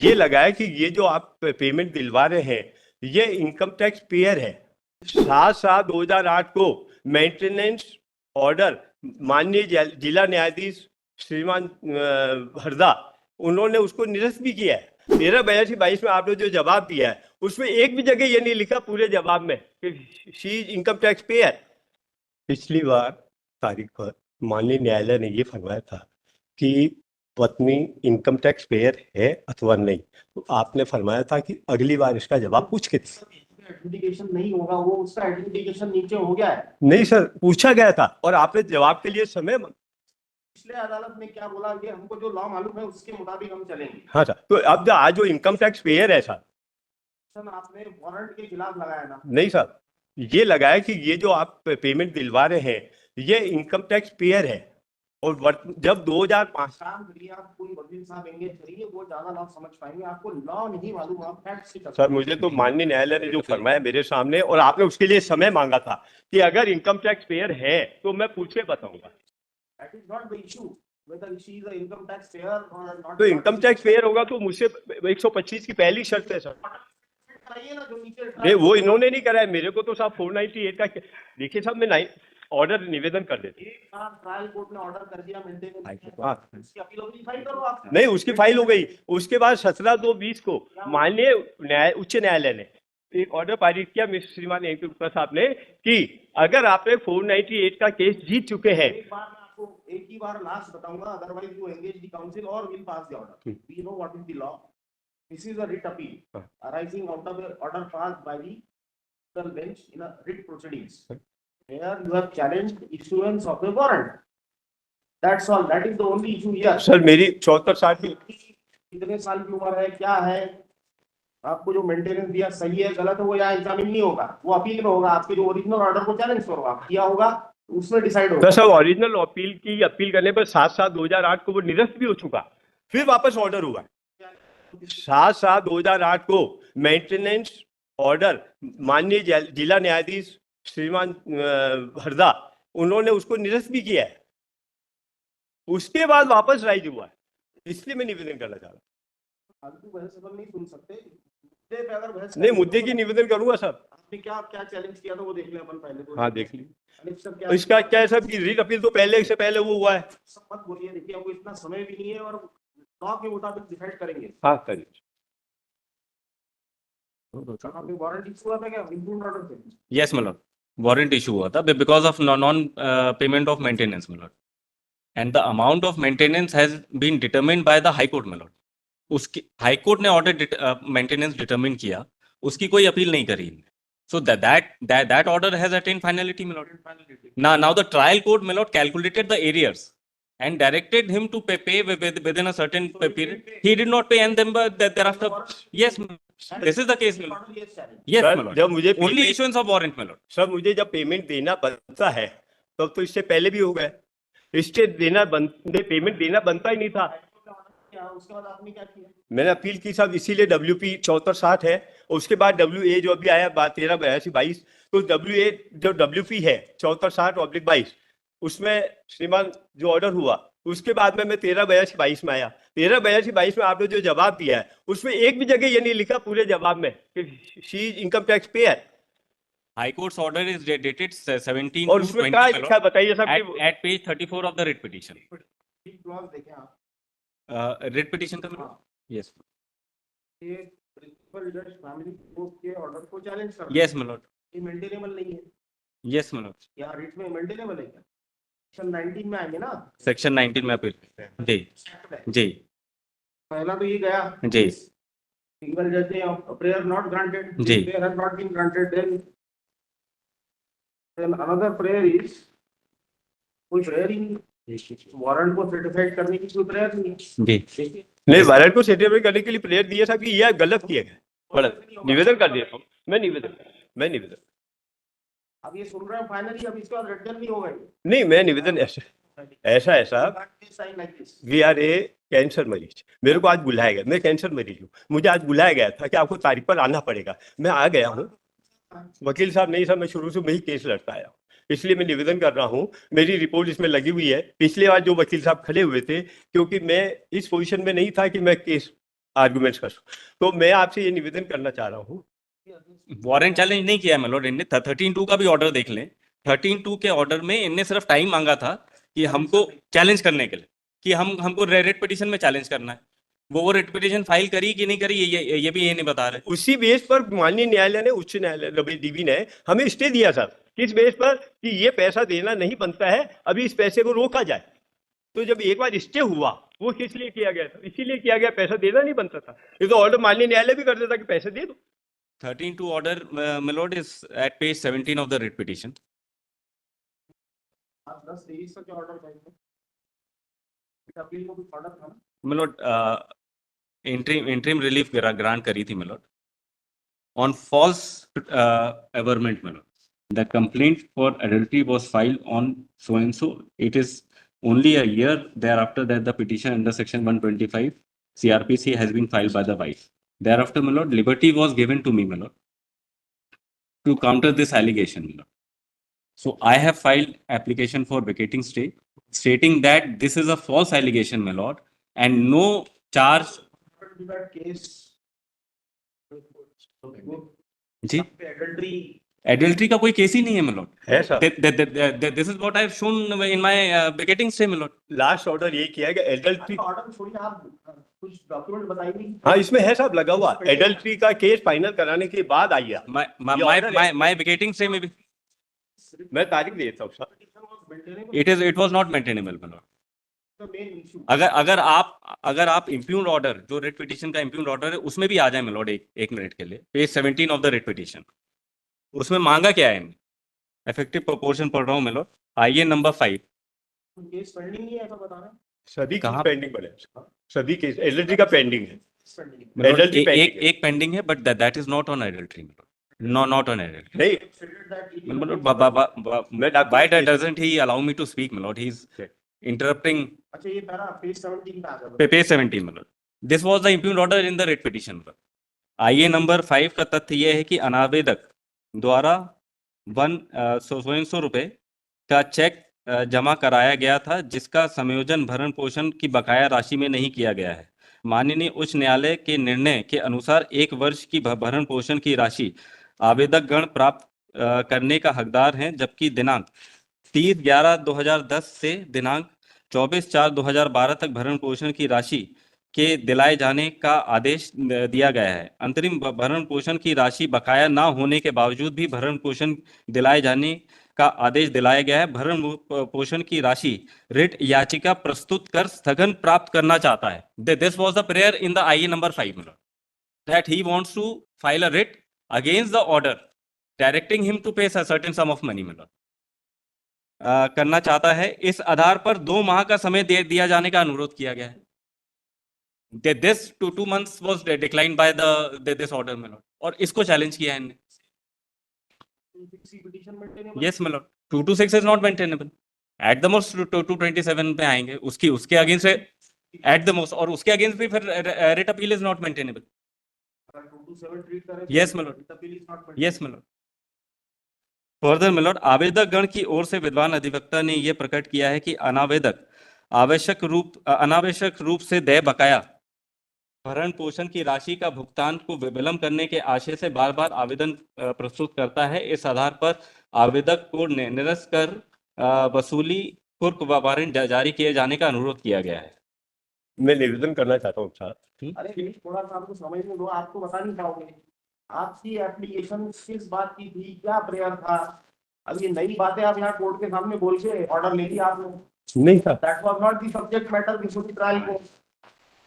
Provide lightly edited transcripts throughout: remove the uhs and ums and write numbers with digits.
ये लगाया कि ये जो आप पेमेंट दिलवा रहे हैं ये इनकम टैक्स पेयर है। 7/7/2008 को मेंटेनेंस ऑर्डर माननीय जिला न्यायाधीश श्रीमान हरदा उन्होंने उसको निरस्त भी किया है। 13/82/22 में आपने जो जवाब दिया है उसमें एक भी जगह ये नहीं लिखा पूरे जवाब में कि she is income tax payer. पिछली बार तारीख पर माननीय न्यायालय ने ये फरमाया था कि पत्नी इनकम टैक्स पेयर है अथवा नहीं, तो आपने फरमाया था कि अगली बार इसका जवाब पूछ के एडजुडिकेशन नहीं होगा, वो उसका एडजुडिकेशन नीचे हो गया है। नहीं सर, पूछा गया था और आपने जवाब के लिए समय। पिछले अदालत ने क्या बोला कि हमको जो लॉ मालूम है उसके मुताबिक हम चलेंगे। हाँ सर, तो अब जो आज जो इनकम टैक्स पेयर है सर, आपने वारंट के खिलाफ लगाया ना? नहीं सर, ये लगाया कि ये जो आप पेमेंट दिलवा रहे हैं ये इनकम टैक्स पेयर है। और जब 2005 काम करिए, आप कोई वकील साहब एंगेज करिए, वो ज्यादा लॉ समझ पाएंगे। आपको लॉ नहीं मालूम, आप फैक्ट्स से सर, मुझे तो माननीय न्यायालय ने जो फरमाया मेरे सामने, और आपने उसके लिए समय मांगा था कि अगर इनकम टैक्स पेयर है तो मैं पूछ के बताऊंगा। That is not the issue whether she is an income tax payer or not। तो इनकम टैक्स पेयर होगा तो मुझसे 125 की पहली शर्त है सर। कराइए ना, जो नीचे नहीं, वो इन्होंने नहीं कराया, मेरे को तो साहब 498 का देखिए साहब, मैं ऑर्डर निवेदन कर देता हूं। एक बार ट्रायल कोर्ट ने ऑर्डर कर दिया मेंटेनेंस, उसकी अपील होगी, फाइल करो आप। नहीं, उसकी फाइल हो गई। उसके बाद 17/2/20 को माननीय उच्च न्यायालय ने एक ऑर्डर पारित किया श्रीमान एम पी गुप्ता साहब ने कि अगर आपने 498 का केस जीत चुके हैं। एक बार मैं आपको एक ही बार लास्ट बताऊंगा, otherwise you engage the council और will pass the order. We know what is the law. This is a writ appeal arising out of the order passed by the federal bench in a writ proceedings where you have challenged issuance of a warrant. That's all. That is the only issue here. Sir, मेरी 74 साल की कितने साल की उम्र है, क्या है, आपको जो मेंटेनेंस दिया सही है गलत है, वो यहाँ एग्जामिन नहीं होगा, वो अपील में होगा। आपके जो ओरिजिनल ऑर्डर को चैलेंज करो आप किया होगा, उसमें डिसाइड होगा। सर, ओरिजिनल अपील की अपील करने पर 7/7/2008 को वो निरस्त भी हो चुका, फिर वापस ऑर्डर हुआ। 7/7/2008 को मेंटेनेंस ऑर्डर माननीय जिला न्यायाधीश श्रीमान हरदा उन्होंने उसको निरस्त भी किया है। उसके बाद वापस राइज हुआ है, इसलिए मैं निवेदन करना चाह रहा हूँ। फालतू बहस अपन नहीं सुन सकते। मुद्दे पे अगर बहस नहीं, मुद्दे की निवेदन करूंगा सर। आपने क्या क्या चैलेंज किया था वो देख लें अपन पहले तो। हाँ, देख लीजिए। इसका क्या है सर कि रीट अपील तो पहले से पहले वो हुआ है। सब मत बोलिए, देखिए हमको इतना समय भी नहीं है और लॉ के मुताबिक डिसाइड करेंगे। हाँ करिए। आपने वारंट इशू हुआ था क्या इंप्रूव्ड ऑर्डर पे? Yes my lord, warrant issue हुआ था because of non payment of maintenance my lord, and the amount of maintenance has been determined by the high court my lord. उसकी high court ने order maintenance determine किया, उसकी कोई appeal नहीं करी। So that order has attained finality my lord. Now the trial court my lord calculated the arrears and directed him to pay within a certain period. He did not pay and then thereafter yes this is the case my lord. Yes my lord, जब मुझे only issuance of warrant my lord. Sir, मुझे जब payment देना बनता है तब तो इससे पहले भी हो गए। इससे पेमेंट देना बनता ही नहीं था। उसके बाद आपने क्या किया? मैंने अपील की साहब, इसीलिए WP 74/7 है। उसके बाद WA जो अभी आया 13/82/22, तो WA जो WP है 74/7/22 उसमें श्रीमान जो ऑर्डर हुआ, उसके बाद में मैं 13/82/22 में आया। 13/82/22 में आपने जो जवाब दिया है उसमें एक भी जगह ये नहीं लिखा पूरे जवाब में कि she is income tax payer. High Court's order is dated 17 और to उसमें 20 क्या my लिखा lord, बताइए साहब। at page 34 of the writ petition. Clause देखें आप। Writ petition का yes ये प्रिंसिपल जज फैमिली कोर्ट के ऑर्डर को चैलेंज कर yes my lord, ये मेंटेनेबल नहीं है। yes my lord. या रिट में मेंटेनेबल है क्या? सेक्शन 19 में आएंगे ना। सेक्शन 19 में अपील जी जी पहला तो ये गया जी सिंगल जज ने प्रेयर नॉट ग्रांटेड, जी। Prayer has not been granted, then another prayer is कोई प्रेयर ही नहीं, वारंट को सर्टिफाइड करने की कोई प्रेयर नहीं है। जी नहीं, वारंट को सर्टिफाइड करने के लिए प्रेयर दिया था कि यह गलत किया गया। निवेदन कर दिया था मैं निवेदन अब ये सुन रहे हैं फाइनली, अब इसके बाद रिटर्न नहीं होगा। नहीं, मैं निवेदन ऐसा वी आर ए कैंसर मरीज, मेरे को आज बुलाया गया, मैं कैंसर मरीज हूँ, मुझे आज बुलाया गया था कि आपको तारीख पर आना पड़ेगा, मैं आ गया हूँ। वकील साहब नहीं सर, मैं शुरू से वही केस लड़ता आया हूँ, इसलिए मैं निवेदन कर रहा हूँ। मेरी रिपोर्ट इसमें लगी हुई है। पिछले बार जो वकील साहब खड़े हुए थे, क्योंकि मैं इस पोजीशन में नहीं था कि मैं केस आर्गुमेंट्स कर सकूं। तो मैं आपसे ये निवेदन करना चाह रहा हूँ, वारंट चैलेंज नहीं किया है मेलोड, इनने 13(2) का भी ऑर्डर देख लें। 13(2) के ऑर्डर में इनने सिर्फ टाइम मांगा था कि हमको चैलेंज करने के लिए, कि हमको रेट पिटीशन में चैलेंज करना है। वो रेट पिटीशन फाइल करी कि नहीं करी, ये भी ये नहीं बता रहे। उसी बेस पर माननीय न्यायालय ने, उच्च न्यायालय डीवी ने हमें स्टे दिया सर, किस बेस पर कि ये पैसा देना नहीं बनता है, अभी इस पैसे को रोका जाए। तो जब एक बार स्टे हुआ, वो किस लिए किया गया था? इसीलिए किया गया, पैसा देना नहीं बनता था। ये तो ऑर्डर माननीय न्यायालय भी कर देता कि पैसे दे दो। 13(2) ऑर्डर मेलोड is at page 17 of the writ petition. आप 10-23 का क्या ऑर्डर चाहिए? अपील को कुछ ऑर्डर था ना? मेलोड इंटरिम रिलीफ ग्रांट करी थी मेलोड on false averment मेलोड। The complaint for adultery was filed on so and so. It is only a year thereafter that the petition under section 125 CRPC has been filed by the wife. Thereafter, my lord, liberty was given to me, my lord, to counter this allegation, my lord. So I have filed application for vacating stay, stating that this is a false allegation, my lord, and no charge. That case. जी, Adultery. Adultery का कोई case ही नहीं है, my lord. है sir, This is what I have shown in my vacating stay, my lord. Last order ये किया गया एडल्ट्री। ऑर्डर छोड़िए, आप कुछ डॉक्यूमेंट बताइए। हाँ, इसमें है साहब लगा हुआ, एडल्ट्री का केस फाइनल कराने के बाद आइए। My vacating stay में भी मैं तारीख देता हूँ sir. it was not maintainable, my lord. अगर आप इम्प्यून्ड ऑर्डर, जो रेट पिटीशन का इम्प्यून्ड ऑर्डर है, उसमें भी आ जाए मेलोड एक मिनट के लिए, page 17 of the rate petition. उसमें मांगा क्या है? इफेक्टिव प्रोपोर्शन पढ़ रहा हूँ मेलोड, आइए नंबर 5। केस पेंडिंग नहीं है ऐसा बता रहे हैं? सभी कहाँ? पेंडिंग पड़े, सभी केस एडल्ट्री का पेंडिंग है। मेलोड, Adultery pending है। एक पेंडिंग है, but that is not on adultery मेलोड, not on adultery नहीं, मेलोड। मैं doctor- Why doesn't he allow me to speak, my lord? He's interrupting. अच्छा, ये पैरा पेज 17 पे आ गया। Page 17, my lord. This was the impugned order in the writ petition, my lord. आइए number 5 का तथ्य यह है कि अनावेदक द्वारा 100 रुपए का चेक जमा कराया गया था, जिसका संयोजन भरण पोषण की बकाया राशि में नहीं किया गया है। माननीय उच्च न्यायालय के निर्णय के अनुसार 1 वर्ष की भरण पोषण की राशि आवेदक गण प्राप्त करने का हकदार हैं, जबकि दिनांक 30/11/2010 से दिनांक 24/4/2012 तक भरण पोषण की राशि के दिलाए जाने का आदेश दिया गया है। अंतरिम भरण पोषण की राशि बकाया ना होने के बावजूद भी भरण पोषण दिलाए जाने का आदेश दिलाया गया है। भरण पोषण की राशि रिट याचिका प्रस्तुत कर स्थगन प्राप्त करना चाहता है। This was the prayer in the आईए number 5 that he wants to file a writ against the order directing him to pay a certain sum of money, करना चाहता है। इस आधार पर 2 माह का समय दिया जाने का अनुरोध किया गया है। This 2 months was declined by this order, my lord, और इसको चैलेंज किया है इन्होंने। Yes, my lord, 226 is not maintainable. At the most 227 पे आएंगे, उसके अगेंस्ट से at the most, और उसके अगेंस्ट भी फिर rate appeal is not maintainable. Yes, my lord. Yes, my lord. Further my lord, आवेदक गण की ओर से विद्वान अधिवक्ता ने यह प्रकट किया है कि अनावेदक अनावश्यक रूप से देय बकाया भरण पोषण की राशि का भुगतान को विलंब करने के आशय से बार बार आवेदन प्रस्तुत करता है। इस आधार पर आवेदक को निरस्त कर वसूली पूर्व वारंट जारी किए जाने का अनुरोध किया गया है। मैं निवेदन करना चाहता हूँ साहब। अरे थोड़ा सा आपको समझ में दो, आपको बता नहीं पाओगे आपकी एप्लीकेशन किस बात की थी, क्या प्रेयर था। अब ये नई बातें आप यहाँ कोर्ट के सामने बोल के ऑर्डर ले लिया आपने। नहीं था, that was not the subject matter before the trial को।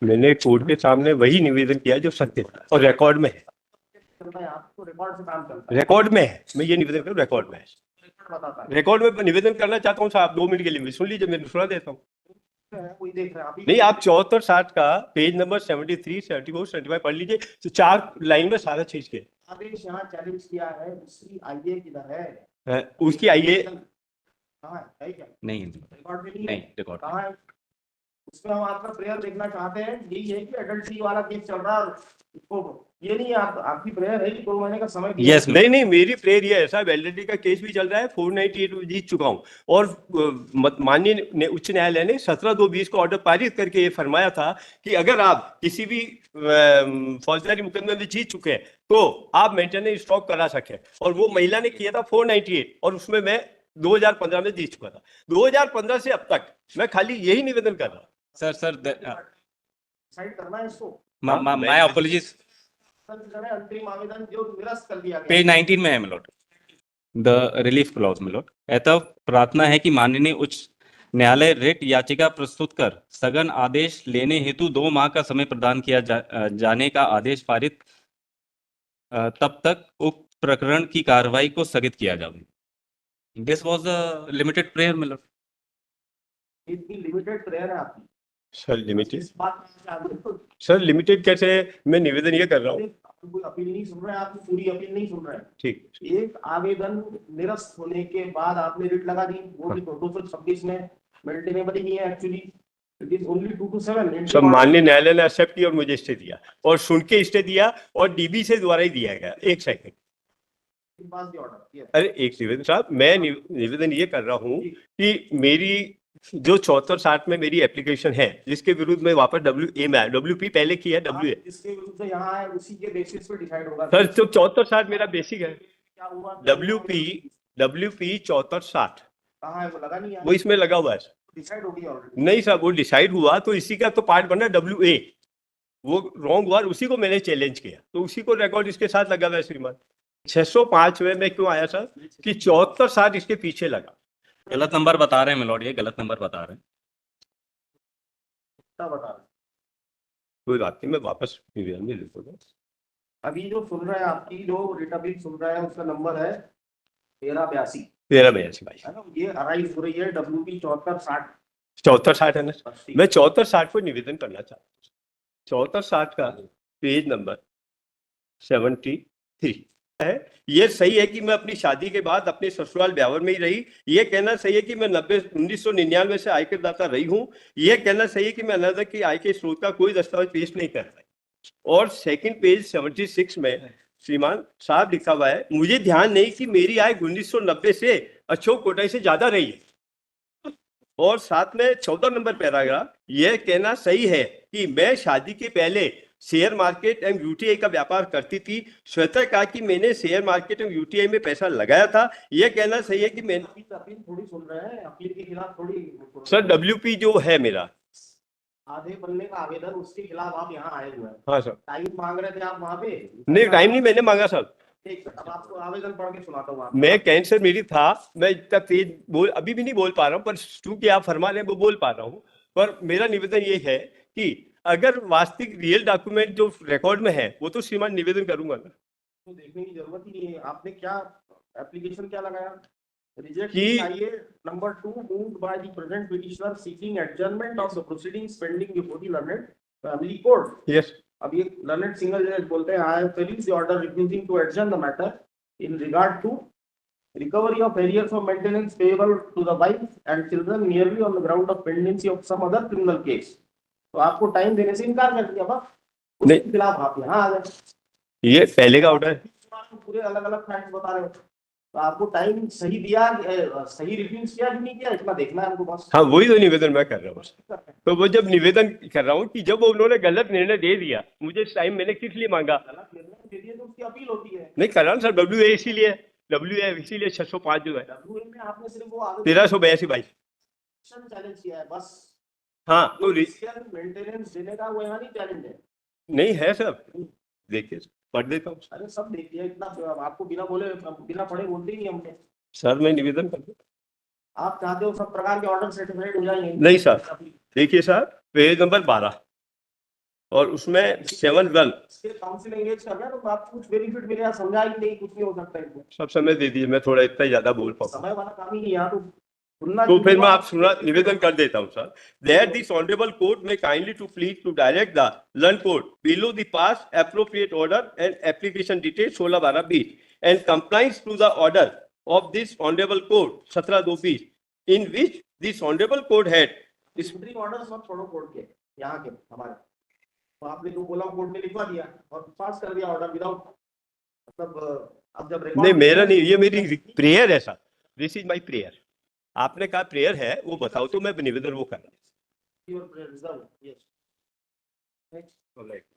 मैंने कोर्ट के सामने वही निवेदन किया जो सत्य था और रिकॉर्ड में है। चलता है, आपको रिकॉर्ड से काम चलता है। रिकॉर्ड में है, मैं ये निवेदन करूँ, रिकॉर्ड में है। बताता है रिकॉर्ड में निवेदन करना चाहता हूँ साहब, 2 मिनट के लिए सुन लीजिए, मैं सुना देता हूँ। कोई देख रहा है अभी नहीं, आप 74-60 का पेज नंबर 73, 74, 75 पढ़ लीजिए, तो 4 लाइन में सारा चीज के आदेश यहाँ चैलेंज किया है। उसकी आईए किधर है? उसकी आइए कहाँ है क्या? नहीं, रिकॉर्ड में नहीं है? नहीं रिकॉर्ड कहाँ है? उसमें हम आपका प्रेयर देखना चाहते हैं। यही है कि एडल्ट्री वाला केस चल रहा है और इसको ये नहीं है, आपकी प्रेयर है कि 2 महीने का समय दिया Yes, है। नहीं नहीं, मेरी प्रेयर ये है साहब, एलएलडी का केस भी चल रहा है, 498 जीत चुका हूं और माननीय उच्च न्यायालय ने 17/2/20 को ऑर्डर पारित करके ये फरमाया था कि अगर आप किसी भी फौजदारी मुकदमे में जीत चुके हैं तो आप मेंटेनेंस स्टॉक करा सके, और वो महिला ने किया था 498 और उसमें मैं 2015 में जीत चुका था। 2015 से अब तक मैं खाली यही निवेदन कर रहा हूँ। sir, साइड करना है इसको। my apologies. अंतरिम आवेदन जो निरस्त कर दिया गया। पेज 19 में है मिलोट, द रिलीफ क्लॉज मिलोट। अतः प्रार्थना है कि माननीय उच्च न्यायालय रिट याचिका प्रस्तुत कर सघन आदेश लेने हेतु 2 माह का समय प्रदान किया जाने का आदेश पारित तब तक उक्त प्रकरण की कार्रवाई को स्थगित किया जाए। This was the limited prayer milord. इतनी लिमिटेड प्रेयर है आपकी। सर लिमिटेड, इस बात में सर लिमिटेड कैसे है? मैं निवेदन ये कर रहा हूँ। कोई अपील नहीं सुन रहे हैं, आप पूरी अपील नहीं सुन रहे हैं। ठीक, एक आवेदन निरस्त होने के बाद आपने रिट लगा दी, वो भी 226 में मेंटेनेबल ही नहीं है actually. It is only 2 to 7। सब माननीय न्यायालय ने एक्सेप्ट किया और मुझे स्टे दिया, और सुन के स्टे दिया, और डीबी से द्वारा ही दिया गया। एक सेकंड, अरे एक निवेदन साहब, मैं निवेदन ये कर रहा हूँ कि मेरी जो 74/60 में मेरी एप्लीकेशन है जिसके विरुद्ध में वापस WA में आया, WP पहले की है, WA जिसके विरुद्ध से यहाँ है उसी के बेसिस पे डिसाइड होगा। सर, तो 74/60 मेरा बेसिक है। क्या हुआ? WP 74/60 कहाँ है? वो लगा नहीं है, वो इसमें लगा हुआ है। डिसाइड हो गई ऑलरेडी। नहीं साहब, वो डिसाइड हुआ तो इसी का तो पार्ट बना WA, वो रॉन्ग हुआ, उसी को मैंने चैलेंज किया, तो उसी को रिकॉर्ड इसके साथ लगा हुआ है श्रीमान। 605 में मैं क्यों आया सर कि 74/60 इसके पीछे लगा। गलत नंबर बता रहे हैं मिलोट, ये गलत नंबर बता रहे हैं। क्या बता रहे? कोई बात नहीं, मैं वापस निवेदन में लिखूंगा। अभी जो सुन रहे हैं, आपकी जो डेटा बिल सुन रहे हैं उसका नंबर है 1382 भाई, है ना। ये अराइज हो रही है WP 74/60। 74/60 है ना। मैं 74/60 को निवेदन करना चाहता हूँ। 74/60 का पेज नंबर 73 है। ये सही है कि मैं अपनी शादी के बाद अपने ससुराल ब्यावर में ही रही। ये कहना सही है कि मैं 1999 से आयकर दाता रही हूँ। ये कहना सही है कि मैं अनादर की आय के स्रोत का कोई दस्तावेज पेश नहीं कर पाई। और सेकंड पेज 76 में श्रीमान साहब लिखा हुआ है, मुझे ध्यान नहीं कि मेरी आय 1990 से अशोक कोटाई से ज्यादा रही है। और साथ में 14 नंबर पैराग्राफ, यह कहना सही है कि मैं शादी के पहले शेयर मार्केट एवं यूटीआई का व्यापार करती थी। स्वतः कहा कि मैंने शेयर मार्केट एवं यूटीआई में पैसा लगाया था। यह कहना सही है कि मैंने अपील थोड़ी सुन रहे हैं, अपील के खिलाफ थोड़ी सर WP जो है मेरा आधे पन्ने का आवेदन, उसके खिलाफ आप यहाँ आए हुए हैं। हाँ सर, टाइम मांग रहे थे आप वहाँ पे। नहीं टाइम नहीं मैंने मांगा सर। ठीक, अब आपको आवेदन पढ़ के सुनाता हूँ। मैं कैंसर मेरी था, मैं इतना तेज बोल अभी भी नहीं बोल पा रहा हूँ, पर चूंकि आप फरमा रहे हैं वो बोल पा रहा हूँ। पर मेरा निवेदन ये है कि अगर वास्तविक रियल डॉक्यूमेंट जो रिकॉर्ड में है वो तो श्रीमान निवेदन करूंगा ना। तो देखने की जरूरत ही नहीं है। आपने क्या एप्लीकेशन क्या लगाया? रिजेक्ट कि चाहिए। Number 2 moved by the present petitioner seeking adjournment of the proceedings pending before the learned family court। Yes, अब ये learned single judge बोलते हैं I have filed the order refusing to adjourn the matter in regard to recovery of arrears of maintenance payable to the wife and children merely on the ground of pendency of some other criminal case। तो आपको time देने से इनकार कर दिया, बस उसके खिलाफ आप यहाँ आ गए। ये पहले का ऑर्डर है। पूरे अलग अलग फैक्ट्स बता रहे हो, तो आपको टाइम सही दिया, सही रिफ्यूज किया कि नहीं किया, इतना देखना है हमको बस। हाँ, वही तो निवेदन मैं कर रहा हूँ। तो वो जब निवेदन कर रहा हूँ कि जब उन्होंने गलत निर्णय दे दिया, मुझे टाइम मैंने किस लिए मांगा? गलत निर्णय दे दिया तो उसकी अपील होती है। नहीं कर रहा हूँ सर, WA इसीलिए 605 जो है, WA में आपने सिर्फ वो 1382 भाई। चैलेंज किया है बस। हाँ, तो मेंटेनेंस देने का वो यहाँ नहीं चैलेंज है। नहीं है सर, देखिए पढ़ देता हूँ। अरे सब देख लिया, इतना आपको बिना बोले बिना पढ़े बोलते ही नहीं हमने। सर मैं निवेदन कर दूं? आप चाहते हो सब प्रकार के ऑर्डर सर्टिफाइड हो जाएंगे? नहीं सर, देखिए सर पेज नंबर 12 और उसमें 7(1) काउंसिल एंगेज कर रहे हैं तो आप कुछ बेनिफिट मिलेगा, समझा ही नहीं, कुछ नहीं हो सकता है। सब समय दे दीजिए, मैं थोड़ा इतना ज्यादा बोल पाऊँ। समय वाला काम ही नहीं है तो फिर मैं आप सुना निवेदन कर देता हूं sir. That this honorable court may kindly to please to direct the learned court below the past appropriate order and application details 16/12/20 and compliance to the order of this honorable court 17/2/20 in which this honorable court had disciplinary orders मत छोड़ो court के, यहाँ के हमारे, तो आपने जो बोला कोर्ट में लिखवा दिया और पास कर दिया ऑर्डर विदाउट, मतलब अब जब record- नहीं मेरा नहीं, ये मेरी प्रेयर है sir, this is my prayer. आपने कहा प्रेयर है, वो बताओ तो मैं निवेदन वो कर रहा Your reserve, yes. Next. हूँ।